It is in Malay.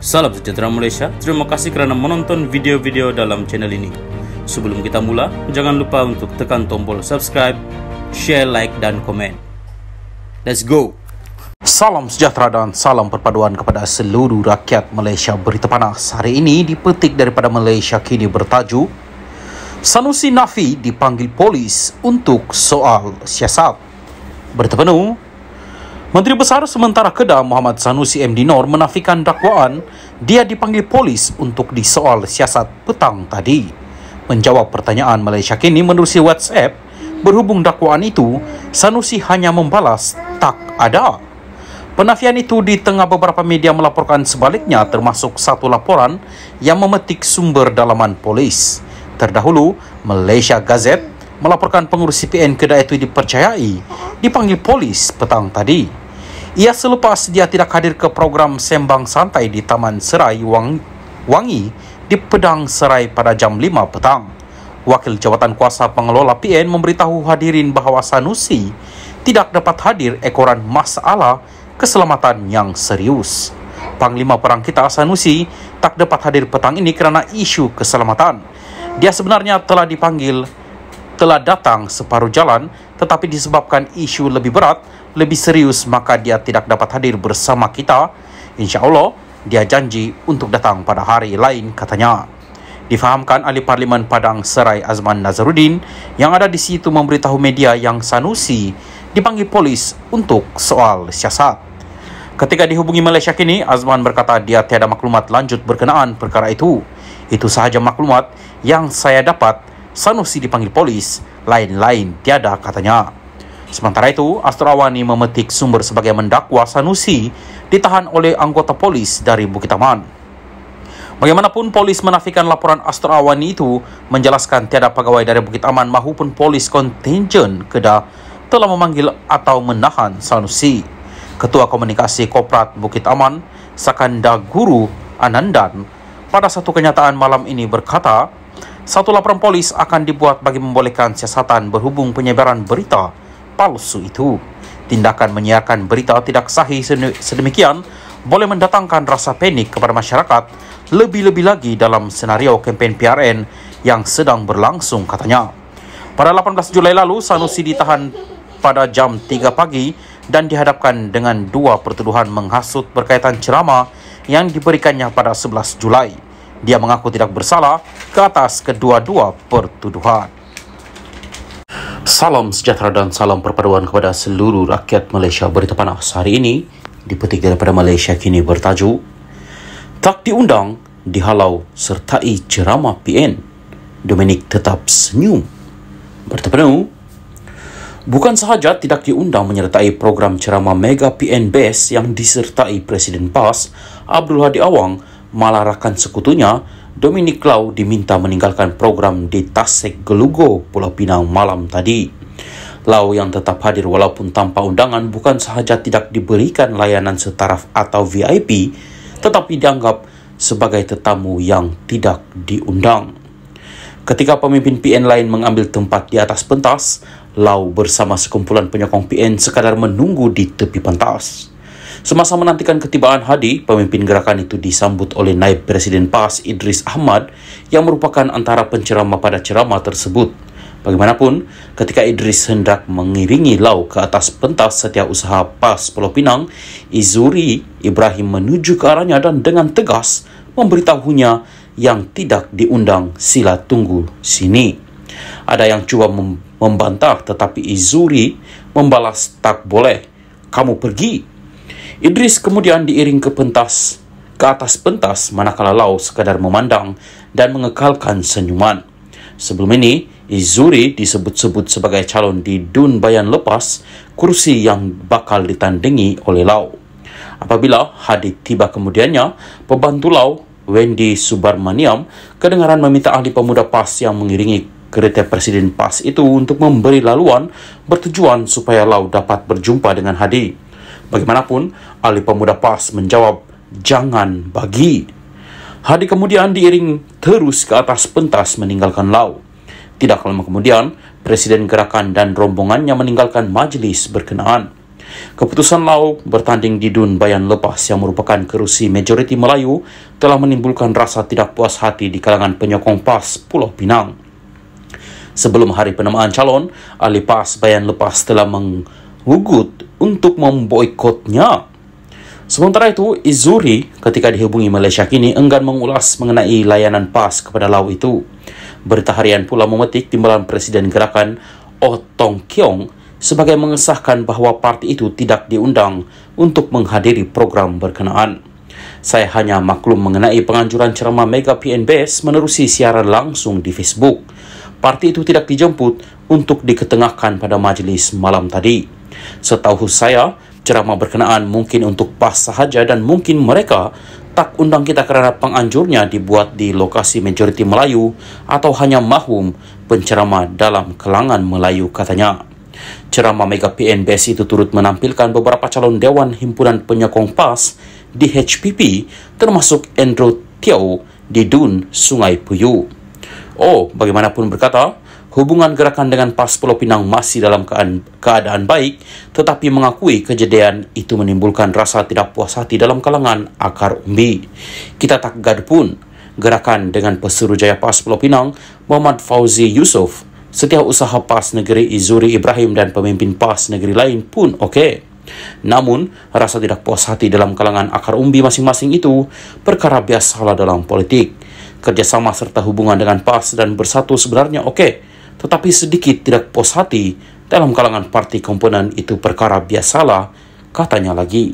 Salam sejahtera Malaysia, terima kasih kerana menonton video-video dalam channel ini. Sebelum kita mula, jangan lupa untuk tekan tombol subscribe, share, like dan komen. Let's go! Salam sejahtera dan salam perpaduan kepada seluruh rakyat Malaysia. Berita panas hari ini dipetik daripada Malaysia Kini bertajuk Sanusi Nafi dipanggil polis untuk soal siasat. Berita penuh, Menteri Besar Sementara Kedah Muhammad Sanusi MD Nor menafikan dakwaan dia dipanggil polis untuk disoal siasat petang tadi. Menjawab pertanyaan Malaysia Kini menerusi WhatsApp, berhubung dakwaan itu, Sanusi hanya membalas tak ada. Penafian itu di tengah beberapa media melaporkan sebaliknya, termasuk satu laporan yang memetik sumber dalaman polis. Terdahulu, Malaysia Gazette melaporkan pengurus CPN Kedah itu dipercayai dipanggil polis petang tadi. Ia selepas dia tidak hadir ke program sembang santai di Taman Serai Wangi di Pedang Serai pada jam 5 petang. Wakil Jawatan Kuasa Pengelola PN memberitahu hadirin bahawa Sanusi tidak dapat hadir ekoran masalah keselamatan yang serius. Panglima Perang kita Sanusi tak dapat hadir petang ini kerana isu keselamatan. Dia sebenarnya telah datang separuh jalan, tetapi disebabkan isu lebih berat, lebih serius, maka dia tidak dapat hadir bersama kita. InsyaAllah, dia janji untuk datang pada hari lain, katanya. Difahamkan ahli Parlimen Padang Serai Azman Nazarudin yang ada di situ memberitahu media yang Sanusi dipanggil polis untuk soal siasat. Ketika dihubungi Malaysia Kini, Azman berkata dia tiada maklumat lanjut berkenaan perkara itu. Itu sahaja maklumat yang saya dapat. Sanusi dipanggil polis, lain-lain tiada, katanya. Sementara itu, Astro Awani memetik sumber sebagai mendakwa Sanusi ditahan oleh anggota polis dari Bukit Aman. Bagaimanapun, polis menafikan laporan Astro Awani itu, menjelaskan tiada pegawai dari Bukit Aman maupun polis kontingen Kedah telah memanggil atau menahan Sanusi. Ketua Komunikasi Korporat Bukit Aman, Sakanda Guru Anandan, pada satu kenyataan malam ini berkata, satu laporan polis akan dibuat bagi membolehkan siasatan berhubung penyebaran berita palsu itu. Tindakan menyiarkan berita tidak sahih sedemikian boleh mendatangkan rasa panik kepada masyarakat, lebih-lebih lagi dalam senario kempen PRN yang sedang berlangsung, katanya. Pada 18 Julai lalu, Sanusi ditahan pada jam 3 pagi dan dihadapkan dengan dua pertuduhan menghasut berkaitan ceramah yang diberikannya pada 11 Julai. Dia mengaku tidak bersalah ke atas kedua-dua pertuduhan. Salam sejahtera dan salam perpaduan kepada seluruh rakyat Malaysia. Berita panas hari ini dipetik daripada Malaysia Kini bertajuk Tak diundang, dihalau sertai ceramah PN, Dominic tetap senyum. Berita penuh, bukan sahaja tidak diundang menyertai program ceramah Mega PN Best yang disertai Presiden PAS Abdul Hadi Awang, malah rakan sekutunya Dominic Lau diminta meninggalkan program di Tasik Gelugo, Pulau Pinang malam tadi. Lau yang tetap hadir walaupun tanpa undangan bukan sahaja tidak diberikan layanan setaraf atau VIP, tetapi dianggap sebagai tetamu yang tidak diundang. Ketika pemimpin PN lain mengambil tempat di atas pentas, Lau bersama sekumpulan penyokong PN sekadar menunggu di tepi pentas. Semasa menantikan ketibaan Hadi, pemimpin gerakan itu disambut oleh Naib Presiden PAS Idris Ahmad yang merupakan antara penceramah pada ceramah tersebut. Bagaimanapun, ketika Idris hendak mengiringi Lau ke atas pentas Setiausaha PAS Pulau Pinang, Izuri Ibrahim menuju ke arahnya dan dengan tegas memberitahunya yang tidak diundang sila tunggu sini. Ada yang cuba membantah, tetapi Izuri membalas tak boleh, kamu pergi. Idris kemudian diiring ke atas pentas, manakala Lau sekadar memandang dan mengekalkan senyuman. Sebelum ini, Izuri disebut-sebut sebagai calon di Dun Bayan lepas kursi yang bakal ditandingi oleh Lau. Apabila Hadi tiba kemudiannya, pembantu Lau, Wendy Subarmaniam, kedengaran meminta ahli pemuda PAS yang mengiringi kereta Presiden PAS itu untuk memberi laluan bertujuan supaya Lau dapat berjumpa dengan Hadi. Bagaimanapun, ahli pemuda PAS menjawab, jangan bagi. Hadi kemudian diiring terus ke atas pentas meninggalkan Lau. Tidak lama kemudian, Presiden Gerakan dan rombongannya meninggalkan majlis berkenaan. Keputusan Lau bertanding di Dun Bayan Lepas yang merupakan kerusi majoriti Melayu telah menimbulkan rasa tidak puas hati di kalangan penyokong PAS Pulau Pinang. Sebelum hari penamaan calon, ahli PAS Bayan Lepas telah mengugut untuk memboikotnya. Sementara itu, Izuri ketika dihubungi Malaysia Kini enggan mengulas mengenai layanan PAS kepada Lau itu. Berita harian pula memetik timbalan Presiden Gerakan Oh Tong Keong sebagai mengesahkan bahawa parti itu tidak diundang untuk menghadiri program berkenaan. Saya hanya maklum mengenai penganjuran ceramah Mega PNBS menerusi siaran langsung di Facebook. Parti itu tidak dijemput untuk diketengahkan pada majlis malam tadi. Setahu saya, ceramah berkenaan mungkin untuk PAS sahaja dan mungkin mereka tak undang kita kerana penganjurnya dibuat di lokasi majoriti Melayu atau hanya mahum penceramah dalam kalangan Melayu, katanya. Ceramah Mega PNBS itu turut menampilkan beberapa calon Dewan Himpunan Penyokong PAS di HPP termasuk Andrew Tiao di Dun Sungai Puyu. Oh, bagaimanapun berkata, hubungan gerakan dengan PAS Pulau Pinang masih dalam keadaan baik, tetapi mengakui kejadian itu menimbulkan rasa tidak puas hati dalam kalangan akar umbi. Kita tak gaduh pun. Gerakan dengan Pesuruhjaya PAS Pulau Pinang, Muhammad Fauzi Yusof, Setiausaha PAS Negeri Izuri Ibrahim dan pemimpin PAS negeri lain pun okey. Namun, rasa tidak puas hati dalam kalangan akar umbi masing-masing itu perkara biasalah dalam politik. Kerjasama serta hubungan dengan PAS dan bersatu sebenarnya okey, tetapi sedikit tidak puas hati dalam kalangan parti komponen itu perkara biasalah, katanya lagi.